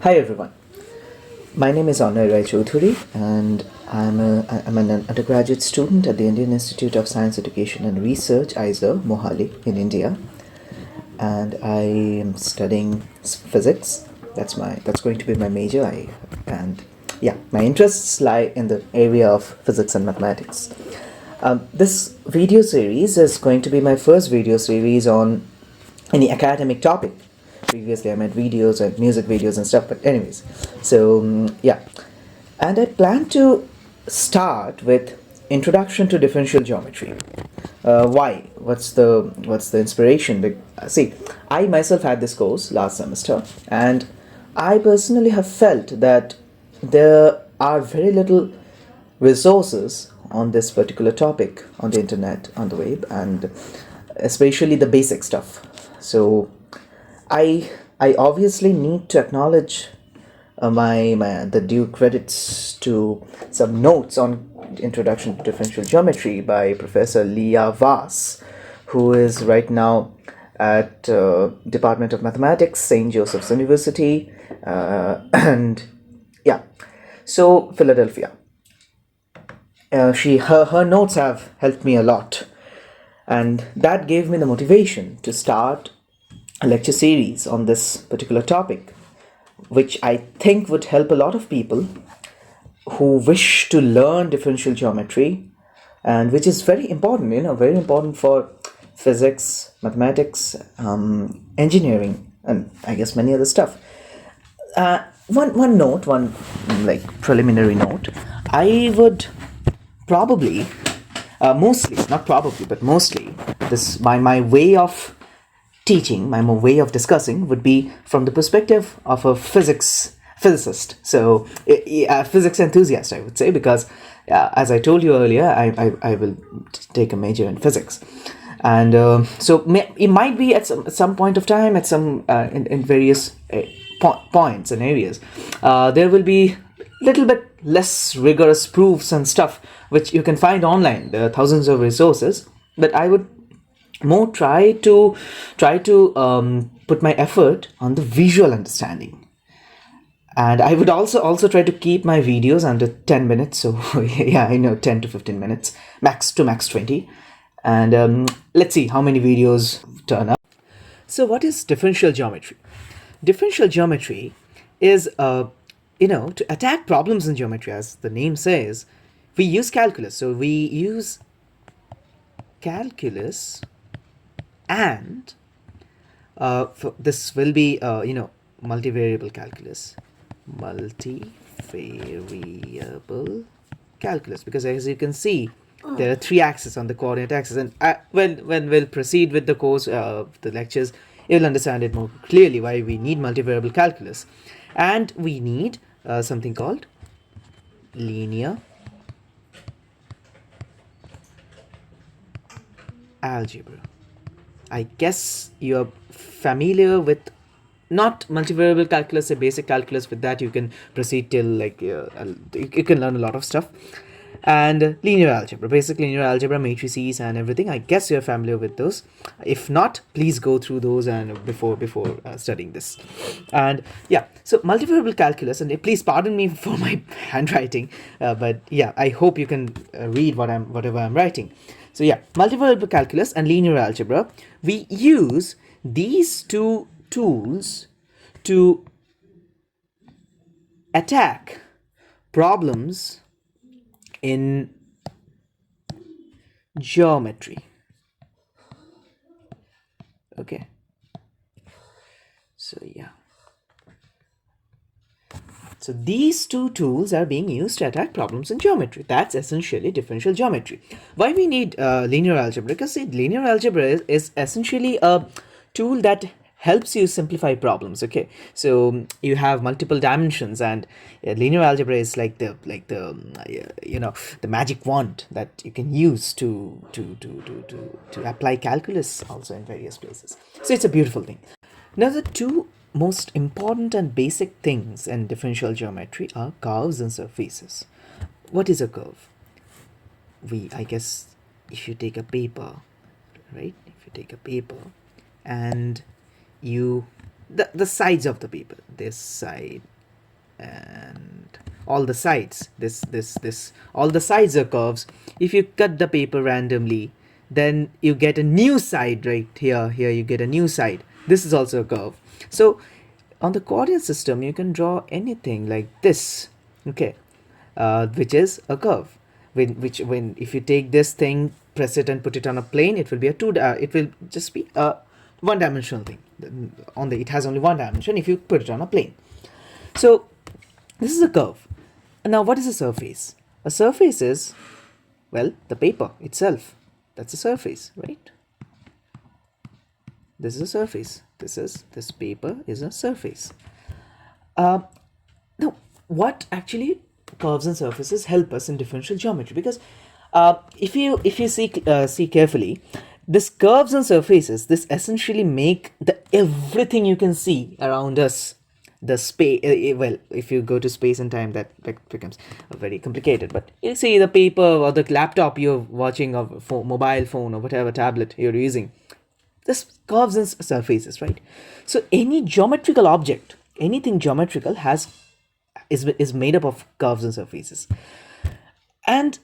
Hi everyone, my name is Annwoy Roy Choudhury and I'm an undergraduate student at the Indian Institute of Science Education and Research, ISER, Mohali in India, and I am studying physics. That's going to be my major. My interests lie in the area of physics and mathematics. This video series is going to be my first video series on any academic topic. Previously, I made videos and music videos and stuff, but anyways, and I plan to start with introduction to differential geometry. Why? What's the inspiration? See, I myself had this course last semester, and I personally have felt that there are very little resources on this particular topic on the internet, on the web, and especially the basic stuff. So I obviously need to acknowledge my the due credits to some notes on Introduction to Differential Geometry by Professor Leah Vass, who is right now at Department of Mathematics, St. Joseph's University, and yeah, so Philadelphia. Her notes have helped me a lot, and that gave me the motivation to start a lecture series on this particular topic, which I think would help a lot of people who wish to learn differential geometry, and which is very important, very important for physics, mathematics, engineering, and I guess many other stuff. One note, one like preliminary note, I would probably, mostly, not probably, but mostly, this my way of teaching, my way of discussing would be from the perspective of a physicist, so a physics enthusiast, I would say, because as I told you earlier, I will take a major in physics, and it might be at some point of time, at some in various points and areas, there will be little bit less rigorous proofs and stuff which you can find online. There are thousands of resources, but I would more try to put my effort on the visual understanding, and I would also try to keep my videos under 10 minutes. So yeah, I know, 10 to 15 minutes max, to max 20, and let's see how many videos turn up. So what is differential geometry? Differential geometry is to attack problems in geometry, as the name says, we use calculus. So we use calculus, and this will be multivariable calculus, because as you can see, there are three axes on the coordinate axis, and when we'll proceed with the course, the lectures, you'll understand it more clearly why we need multivariable calculus, and we need something called linear algebra. I guess you're familiar with not multivariable calculus, a basic calculus. With that, you can proceed till you can learn a lot of stuff. And linear algebra, basic linear algebra, matrices and everything. I guess you're familiar with those. If not, please go through those and before studying this. And yeah, so multivariable calculus, and please pardon me for my handwriting, but yeah, I hope you can read whatever I'm writing. So yeah, multivariable calculus and linear algebra, we use these two tools to attack problems in geometry. Okay, so yeah, so these two tools are being used to attack problems in geometry. That's essentially differential geometry. Why we need linear algebra? Because see, linear algebra is essentially a tool that helps you simplify problems. Okay, so you have multiple dimensions, and linear algebra is like the the magic wand that you can use to apply calculus also in various places. So it's a beautiful thing. Now, the two most important and basic things in differential geometry are curves and surfaces. What is a curve? I guess, if you take a paper, right? If you take a paper and you the sides of the paper, this side and all the sides, this all the sides are curves. If you cut the paper randomly, then you get a new side right here. Here you get a new side. This is also a curve. So on the coordinate system, you can draw anything like this, okay, which is a curve. When if you take this thing, press it and put it on a plane, it will be a it will just be a one-dimensional thing. It has only one dimension if you put it on a plane. So this is a curve. Now what is a surface? A surface is, well, the paper itself. That's a surface, right? This is a surface. This paper is a surface. Now, what actually curves and surfaces help us in differential geometry? Because if you see carefully, this curves and surfaces, this essentially make the everything you can see around us. The space, well, if you go to space and time, that becomes very complicated. But you see the paper or the laptop you're watching, or mobile phone or whatever tablet you're using, this curves and surfaces, right? So any geometrical object, anything geometrical is made up of curves and surfaces. And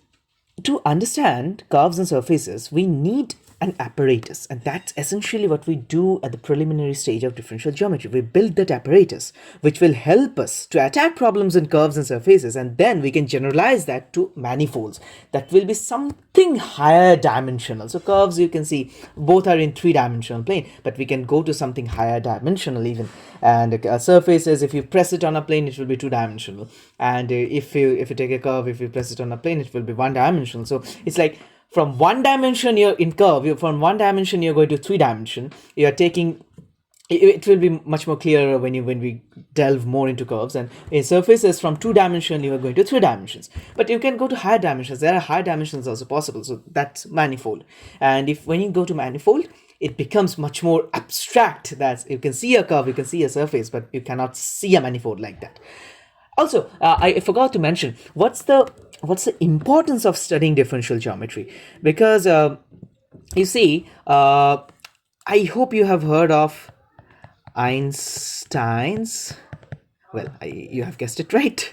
to understand curves and surfaces, we need an apparatus, and that's essentially what we do at the preliminary stage of differential geometry. We build that apparatus which will help us to attack problems in curves and surfaces, and then we can generalize that to manifolds. That will be something higher dimensional. So curves, you can see, both are in three-dimensional plane, but we can go to something higher dimensional even. And surfaces, if you press it on a plane, it will be two-dimensional. And if you take a curve, if you press it on a plane, it will be one-dimensional. So it's like, from one dimension you're in curve, from one dimension you're going to three dimension. You're taking, it will be much more clearer when we delve more into curves. And in surfaces, from two dimension you are going to three dimensions. But you can go to higher dimensions. There are higher dimensions also possible. So that's manifold. And when you go to manifold, it becomes much more abstract. That you can see a curve, you can see a surface, but you cannot see a manifold like that. Also, I forgot to mention, what's the importance of studying differential geometry? Because you see, I hope you have heard of Einstein's, well, you have guessed it right,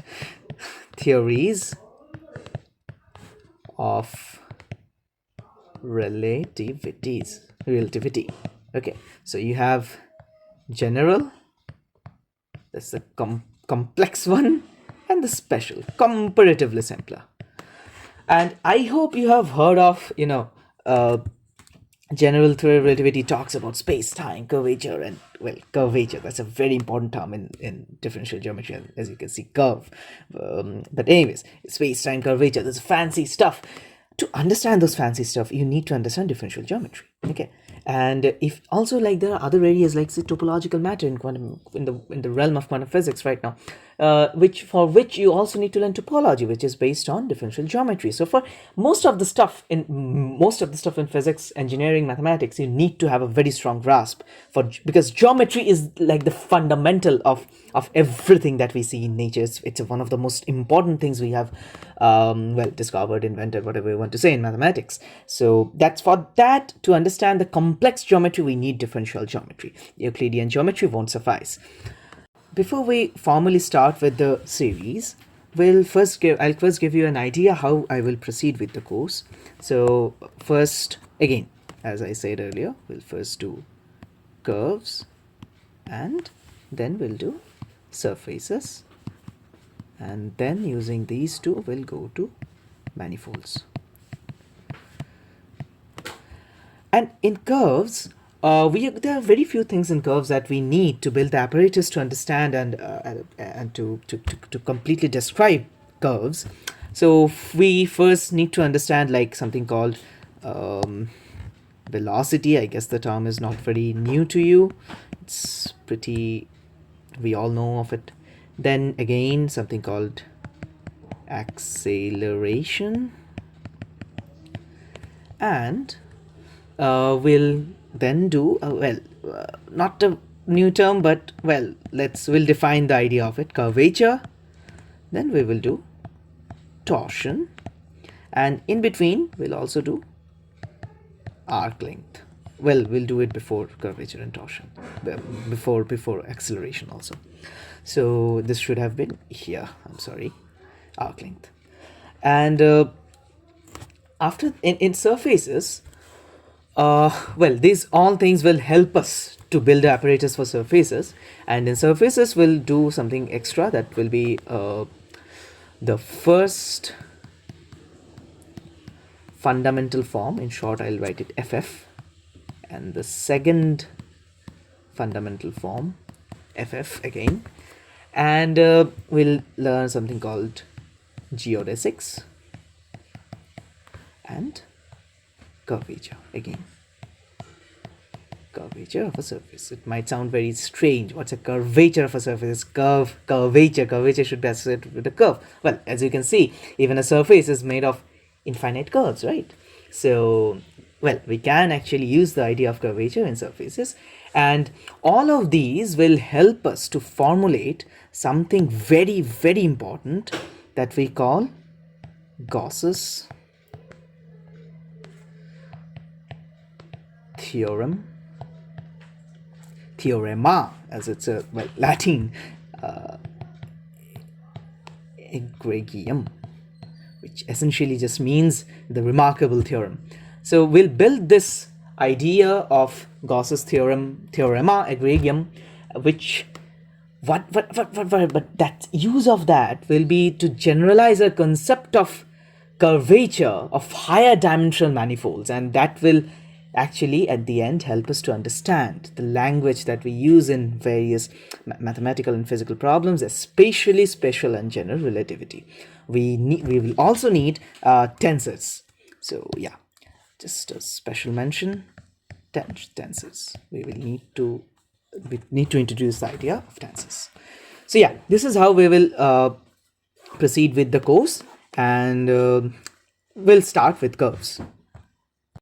theories of relativity. Okay, so you have general, that's the complex one, and the special, comparatively simpler. And I hope you have heard of, general theory of relativity talks about space-time, curvature, and, well, curvature, that's a very important term in differential geometry, as you can see, curve. But anyways, space-time, curvature, there's fancy stuff. To understand those fancy stuff, you need to understand differential geometry, okay? And if also, like, there are other areas like, say, topological matter in the realm of quantum physics right now, for which you also need to learn topology, which is based on differential geometry. So for most of the stuff in physics, engineering, mathematics, you need to have a very strong grasp because geometry is like the fundamental of everything that we see in nature. It's one of the most important things we have discovered, invented, whatever you want to say, in mathematics. So that's for that. To understand the complex geometry, we need differential geometry. Euclidean geometry won't suffice. Before we formally start with the series, I'll first give you an idea how I will proceed with the course. So first, again, as I said earlier, we'll first do curves, and then we'll do surfaces, and then using these two we'll go to manifolds. And in curves, there are very few things in curves that we need to build the apparatus to understand and to completely describe curves. So we first need to understand, like, something called velocity. I guess the term is not very new to you. It's pretty, we all know of it. Then again, something called acceleration, and we'll then do not a new term, but we'll define the idea of it, curvature. Then we will do torsion, and in between we'll also do arc length. well, we'll do it before curvature and torsion, before acceleration also. So this should have been here, I'm sorry, arc length. And after in surfaces, well, these all things will help us to build the apparatus for surfaces, and in surfaces we'll do something extra that will be the first fundamental form. In short, I'll write it FF, and the second fundamental form FF again, and we'll learn something called geodesics and curvature again. Curvature of a surface. It might sound very strange. What's a curvature of a surface? Curvature should be associated with a curve. Well, as you can see, even a surface is made of infinite curves, right? So, well, we can actually use the idea of curvature in surfaces, and all of these will help us to formulate something very, very important that we call Gauss's theorem, theorema, as it's a Latin egregium, which essentially just means the remarkable theorem. So we'll build this idea of Gauss's theorem, theorema, egregium, which but that use of that will be to generalize a concept of curvature of higher dimensional manifolds, and that will actually at the end help us to understand the language that we use in various mathematical and physical problems, especially special and general relativity. We will also need tensors. So yeah, just a special mention, tensors. We need to introduce the idea of tensors. So yeah, this is how we will proceed with the course, and we'll start with curves.